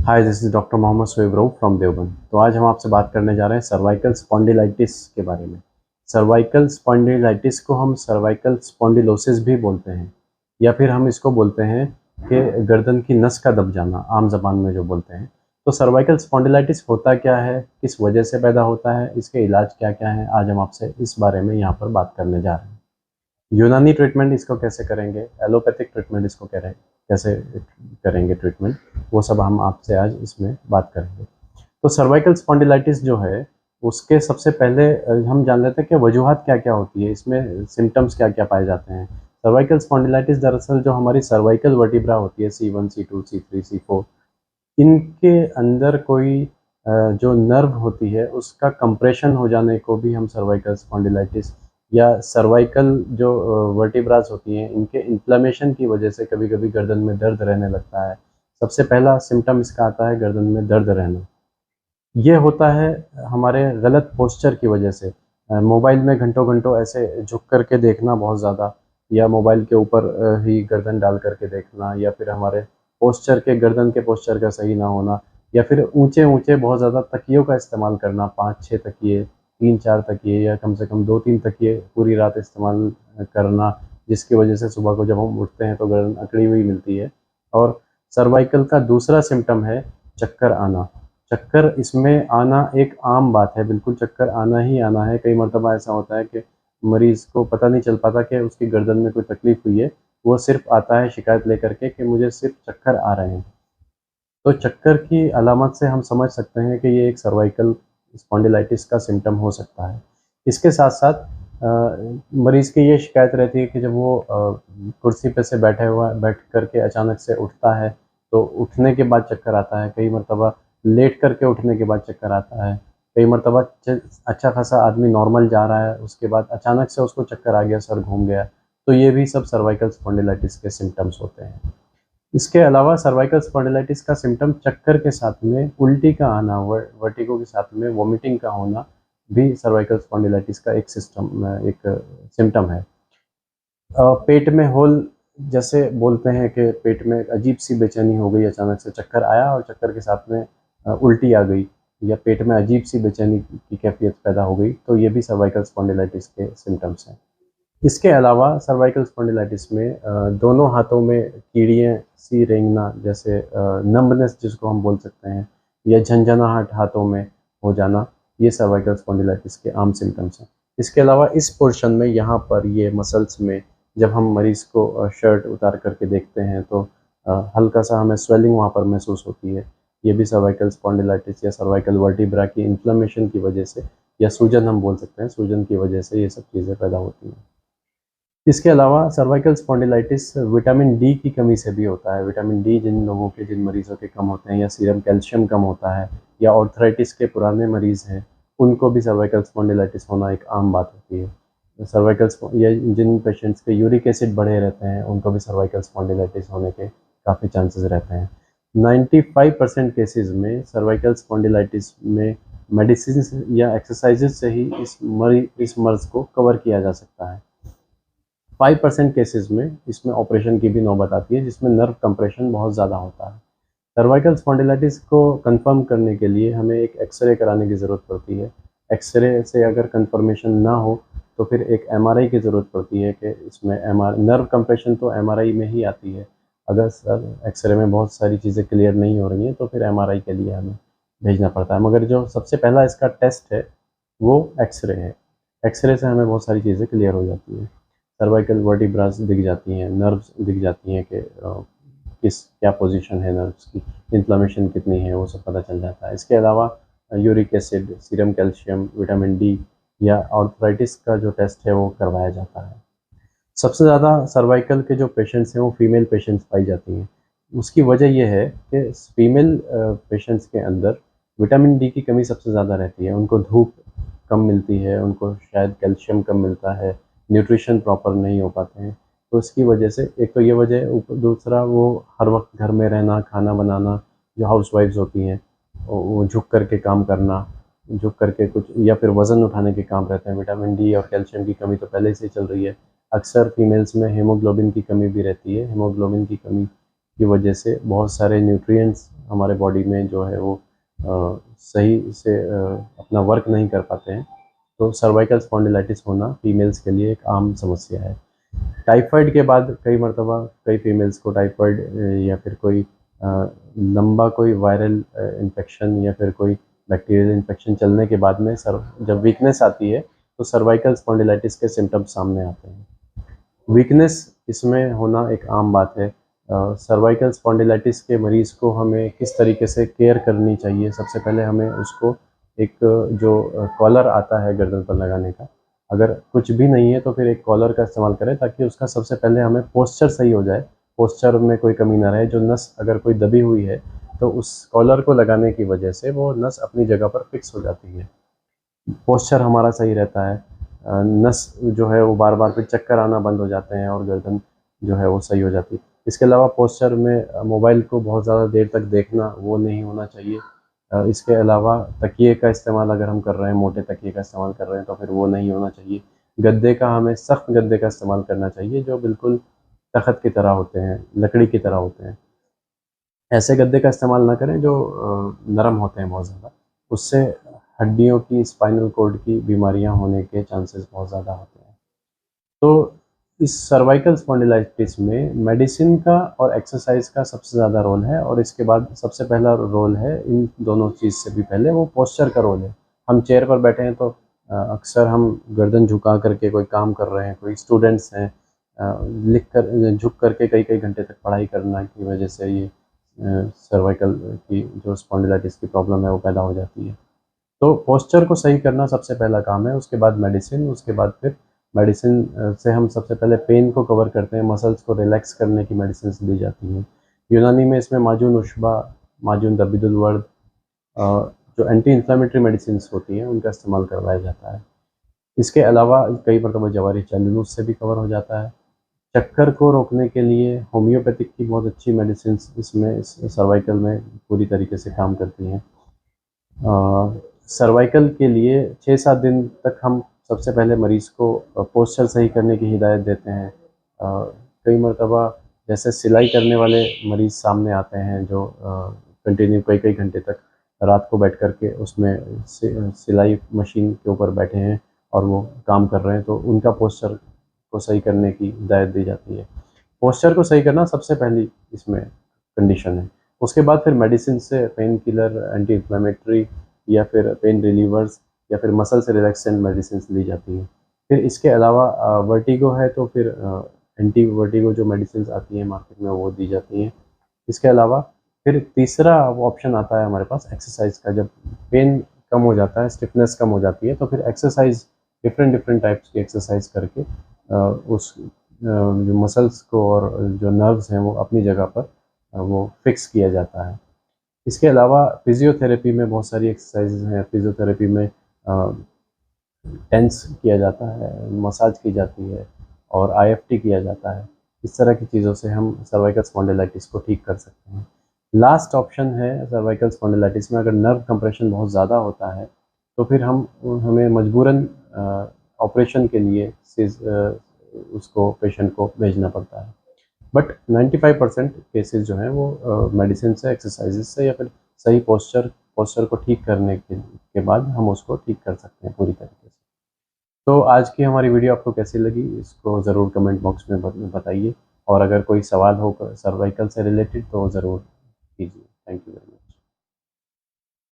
Hi, this is doctor Mohammad Shoaib Rauf from Deoband. तो आज हम आपसे बात करने जा रहे हैं सर्वाइकल स्पॉन्डिलाइटिस के बारे में। सर्वाइकल स्पॉन्डिलाइटिस को हम सर्वाइकल स्पॉन्डिलोसिस भी बोलते हैं या फिर हम इसको बोलते हैं कि गर्दन की नस का दब जाना, आम ज़बान में जो बोलते हैं। तो सर्वाइकल स्पॉन्डिलाइटिस होता क्या है, किस वजह से पैदा होता है, इसके इलाज क्या-क्या हैं, आज हम आपसे इस बारे में यहाँ पर बात करने जा रहे हैं। यूनानी ट्रीटमेंट इसको कैसे करेंगे, एलोपैथिक ट्रीटमेंट इसको कैसे करेंगे ट्रीटमेंट, वो सब हम आपसे आज इसमें बात करेंगे। तो सर्वाइकल स्पॉन्डिलाइटिस जो है, उसके सबसे पहले हम जान लेते हैं कि वजूहात क्या-क्या होती है, इसमें सिम्पटम्स क्या-क्या पाए जाते हैं। सर्वाइकल स्पॉन्डिलाइटिस दरअसल जो हमारी सर्वाइकल वर्टिब्रा होती है, C1, C2, C3, C4, इनके अंदर कोई जो नर्व होती है, उसका कंप्रेशन हो जाने को भी हम सर्वाइकल स्पॉन्डिलाइटिस या सर्वाइकल जो वर्टिब्रास होती हैं, इनके इन्फ्लेमेशन की वजह से कभी-कभी गर्दन में दर्द रहने लगता है। सबसे पहला सिम्पटम इसका आता है गर्दन में दर्द रहना। ये होता है हमारे गलत पोस्चर की वजह से। मोबाइल में घंटों-घंटों ऐसे झुक कर के देखना बहुत ज़्यादा, या मोबाइल के ऊपर ही गर्दन डाल कर के देखना, या फिर हमारे गर्दन के पोस्चर का सही ना होना, या फिर ऊँचे-ऊँचे बहुत ज़्यादा तकियों का इस्तेमाल करना, 5-6 तकिए, 3-4 तकिए या कम से कम 2-3 तकिए पूरी रात इस्तेमाल करना, जिसकी वजह से सुबह को जब हम उठते हैं तो गर्दन अकड़ी हुई मिलती है। और सर्वाइकल का दूसरा सिम्पटम है चक्कर आना। चक्कर इसमें आना एक आम बात है, बिल्कुल चक्कर आना ही आना है। कई मर्तबा ऐसा होता है कि मरीज़ को पता नहीं चल पाता कि उसकी गर्दन में कोई तकलीफ़ हुई है, वो सिर्फ़ आता है शिकायत लेकर के कि मुझे सिर्फ़ चक्कर आ रहे हैं। तो चक्कर की अलामत से हम समझ सकते हैं कि ये एक सर्वाइकल स्पॉन्डिलाइटिस का सिम्पटम हो सकता है। इसके साथ-साथ मरीज़ की ये शिकायत रहती है कि जब वो कुर्सी पे से बैठ कर के अचानक से उठता है, तो उठने के बाद चक्कर आता है। कई मर्तबा लेट कर के उठने के बाद चक्कर आता है। कई मर्तबा अच्छा खासा आदमी नॉर्मल जा रहा है, उसके बाद अचानक से उसको चक्कर आ गया, सर घूम गया। तो ये भी सब सर्वाइकल स्पॉन्डिलाइटिस के सिम्पटम्स होते हैं। इसके अलावा सर्वाइकल स्पॉन्डिलाइटिस का सिम्पटम चक्कर के साथ में उल्टी का आना, वर्टिगो के साथ में वॉमिटिंग का होना भी सर्वाइकल स्पॉन्डिलाइटिस का एक सिम्पटम है। पेट में होल, जैसे बोलते हैं कि पेट में एक अजीब-सी बेचैनी हो गई, अचानक से चक्कर आया और चक्कर के साथ में उल्टी आ गई, या पेट में अजीब-सी बेचैनी की कैफ़ियत पैदा हो गई, तो ये भी सर्वाइकल स्पॉन्डिलाइटिस के सिम्पटम्स हैं। इसके अलावा सर्वाइकल स्पॉन्डिलाइटिस में दोनों हाथों में कीड़ियाँ सी रेंगना, जैसे नंबनेस जिसको हम बोल सकते हैं, या झनझनाहट हाथों में हो जाना, ये सर्वाइकल स्पॉन्डिलाइटिस के आम सिम्पटम्स हैं। इसके अलावा इस पोर्शन में, यहाँ पर ये मसल्स में, जब हम मरीज़ को शर्ट उतार कर के देखते हैं तो हल्का-सा हमें स्वेलिंग वहाँ पर महसूस होती है। ये भी सर्वाइकल स्पॉन्डिलाइटिस या सर्वाइकल वर्टिब्रा की इन्फ्लेमेशन की वजह से, या सूजन हम बोल सकते हैं, सूजन की वजह से ये सब चीज़ें पैदा होती हैं। इसके अलावा सर्वाइकल स्पॉन्डिलाइटिस विटामिन डी की कमी से भी होता है। विटामिन डी जिन मरीज़ों के कम होते हैं, या सीरम कैल्शियम कम होता है, या आर्थराइटिस के पुराने मरीज़ हैं, उनको भी सर्वाइकल स्पॉन्डिलाइटिस होना एक आम बात होती है। सर्वाइकल स्पॉ या जिन पेशेंट्स के यूरिक एसिड बढ़े रहते हैं, उनको भी सर्वाइकल स्पॉन्डिलाइटिस होने के काफ़ी चांसेस रहते हैं। 95% केसेज़ में सर्वाइकल स्पॉन्डिलाइटिस में मेडिसिन्स या एक्सरसाइज़ेज़ से ही इस मर्ज़ को कवर किया जा सकता है। 5% केसेज़ में इसमें ऑपरेशन की भी नौबत आती है, जिसमें नर्व कंप्रेशन बहुत ज़्यादा होता है। सर्वाइकल स्पॉन्डिलाइटिस को कंफर्म करने के लिए हमें एक एक्स-रे कराने की ज़रूरत पड़ती है। एक्स-रे से अगर कंफर्मेशन ना हो, तो फिर एक एमआरआई की ज़रूरत पड़ती है कि इसमें एमआर नर्व कंप्रेशन तो एमआरआई में ही आती है। अगर सर एक्स-रे में बहुत सारी चीज़ें क्लियर नहीं हो रही हैं, तो फिर एमआरआई के लिए हमें भेजना पड़ता है। मगर जो सबसे पहला इसका टेस्ट है, वो एक्स-रे है। एक्स-रे से हमें बहुत सारी चीज़ें क्लियर हो जाती हैं। सर्वाइकल वर्टिब्रास दिख जाती हैं, नर्व्स दिख जाती हैं कि क्या पोजीशन है नर्व्स की, इन्फ्लेमेशन कितनी है, वो सब पता चल जाता है। इसके अलावा uric acid, serum calcium, vitamin D या आर्थराइटिस का जो टेस्ट है वो करवाया जाता है। सबसे ज़्यादा सर्वाइकल के जो पेशेंट्स हैं वो फीमेल पेशेंट्स पाई जाती हैं। उसकी वजह ये है कि फीमेल पेशेंट्स के अंदर विटामिन डी की कमी सबसे ज़्यादा रहती है। उनको धूप कम मिलती है, उनको शायद कैल्शियम कम मिलता है, न्यूट्रिशन प्रॉपर नहीं हो पाते हैं। तो इसकी वजह से एक तो ये वजह है, दूसरा वो हर वक़्त घर में रहना, खाना बनाना, जो हाउसवाइफ्स होती हैं, वो झुक कर के काम करना, झुक कर के कुछ, या फिर वज़न उठाने के काम रहते हैं। विटामिन डी और कैल्शियम की कमी तो पहले से ही चल रही है। अक्सर फीमेल्स में हीमोग्लोबिन की कमी भी रहती है। हीमोग्लोबिन की कमी की वजह से बहुत सारे न्यूट्रिएंट्स हमारे बॉडी में जो है वो सही से अपना वर्क नहीं कर पाते हैं, तो सर्वाइकल स्पॉन्डिलाइटिस होना फीमेल्स के लिए एक आम समस्या है। टाइफाइड के बाद कई मरतबा कई फीमेल्स को टाइफाइड या फिर कोई लंबा कोई वायरल इन्फेक्शन या फिर कोई बैक्टीरियल इन्फेक्शन चलने के बाद में जब वीकनेस आती है तो सर्वाइकल स्पॉन्डिलाइटिस के सिम्टम्स सामने आते हैं। वीकनेस इसमें होना एक आम बात है। सर्वाइकल स्पॉन्डिलाइटिस के मरीज़ को हमें किस तरीके से केयर करनी चाहिए, सबसे पहले हमें उसको एक जो कॉलर आता है गर्दन पर लगाने का, अगर कुछ भी नहीं है तो फिर एक कॉलर का इस्तेमाल करें ताकि उसका सबसे पहले हमें पोस्चर सही हो जाए, पोस्चर में कोई कमी ना रहे। जो नस अगर कोई दबी हुई है तो उस कॉलर को लगाने की वजह से वो नस अपनी जगह पर फिक्स हो जाती है, पोस्चर हमारा सही रहता है, नस जो है वो बार बार फिर चक्कर आना बंद हो जाते हैं और गर्दन जो है वो सही हो जाती है। इसके अलावा पोस्चर में मोबाइल को बहुत ज़्यादा देर तक देखना वो नहीं होना चाहिए। इसके अलावा तकिए का इस्तेमाल अगर हम कर रहे हैं, मोटे तकिए का इस्तेमाल कर रहे हैं तो फिर वो नहीं होना चाहिए। गद्दे का हमें सख्त गद्दे का इस्तेमाल करना चाहिए जो बिल्कुल तख़्त की तरह होते हैं, लकड़ी की तरह होते हैं। ऐसे गद्दे का इस्तेमाल ना करें जो नरम होते हैं बहुत ज़्यादा, उससे हड्डियों की, स्पाइनल कॉर्ड की बीमारियां होने के चांसेस बहुत ज़्यादा होते हैं। तो इस सर्वाइकल स्पॉन्डिलाइटिस में मेडिसिन का और एक्सरसाइज का सबसे ज़्यादा रोल है, और इसके बाद सबसे पहला रोल है इन दोनों चीज़ से भी पहले वो पोस्चर का रोल है। हम चेयर पर बैठे हैं तो अक्सर हम गर्दन झुका करके कोई काम कर रहे हैं, कोई स्टूडेंट्स हैं, लिख कर झुक करके कई कई घंटे तक पढ़ाई करना की वजह से ये सर्वाइकल की जो स्पॉन्डिलाइटिस की प्रॉब्लम है वो पैदा हो जाती है। तो पोस्चर को सही करना सबसे पहला काम है, उसके बाद मेडिसिन, उसके बाद फिर मेडिसिन से हम सबसे पहले पेन को कवर करते हैं, मसल्स को रिलैक्स करने की मेडिसिन दी जाती हैं। यूनानी में इसमें माजून उश्बा, माजून दबिदुल वर्द, जो एंटी इन्फ्लेमेटरी मेडिसिन होती हैं उनका इस्तेमाल करवाया जाता है। इसके अलावा कई मरतबा जवारी चैलुलूस से भी कवर हो जाता है। चक्कर को रोकने के लिए होम्योपैथिक की बहुत अच्छी मेडिसिन इसमें इस सर्वाइकल में पूरी तरीके से काम करती हैं। सर्वाइकल के लिए 6-7 दिन तक हम सबसे पहले मरीज़ को पोस्चर सही करने की हिदायत देते हैं। कई मरतबा जैसे सिलाई करने वाले मरीज़ सामने आते हैं जो कंटिन्यू कई कई घंटे तक रात को बैठ कर के उसमें सिलाई मशीन के ऊपर बैठे हैं और वो काम कर रहे हैं, तो उनका पोस्चर को सही करने की हिदायत दी जाती है। पोस्चर को सही करना सबसे पहली इसमें कंडीशन है। उसके बाद फिर मेडिसिन से पेन किलर, एंटी इन्फ्लेमेटरी या फिर पेन रिलीवर्स या फिर मसल से रिलैक्सेंट मेडिसिन दी जाती हैं। फिर इसके अलावा वर्टिगो है तो फिर एंटी वर्टिगो जो मेडिसिन आती हैं मार्केट में वो दी जाती हैं। इसके अलावा फिर तीसरा ऑप्शन आता है हमारे पास एक्सरसाइज का। जब पेन कम हो जाता है, स्टिफनेस कम हो जाती है, तो फिर एक्सरसाइज डिफरेंट टाइप्स की एक्सरसाइज करके उस जो मसल्स को और जो नर्व्स हैं वो अपनी जगह पर वो फिक्स किया जाता है। इसके अलावा फिजियोथेरेपी में बहुत सारी एक्सरसाइजेज हैं। फिजियोथेरेपी में टेंस किया जाता है, मसाज की जाती है और आईएफटी किया जाता है। इस तरह की चीज़ों से हम सर्वाइकल स्पॉन्डिलाइटिस को ठीक कर सकते हैं। लास्ट ऑप्शन है सर्वाइकल स्पॉन्डिलाइटिस में, अगर नर्व कंप्रेशन बहुत ज़्यादा होता है तो फिर हमें मजबूरन ऑपरेशन के लिए उसको पेशेंट को भेजना पड़ता है। बट 95% केसेस जो हैं वो मेडिसिन से, एक्सरसाइजेज से या फिर सही पोस्चर को ठीक करने के बाद हम उसको ठीक कर सकते हैं पूरी तरीके से। तो आज की हमारी वीडियो आपको कैसी लगी इसको ज़रूर कमेंट बॉक्स में बताइए, और अगर कोई सवाल हो सर्वाइकल से रिलेटेड तो ज़रूर कीजिए। Thank you.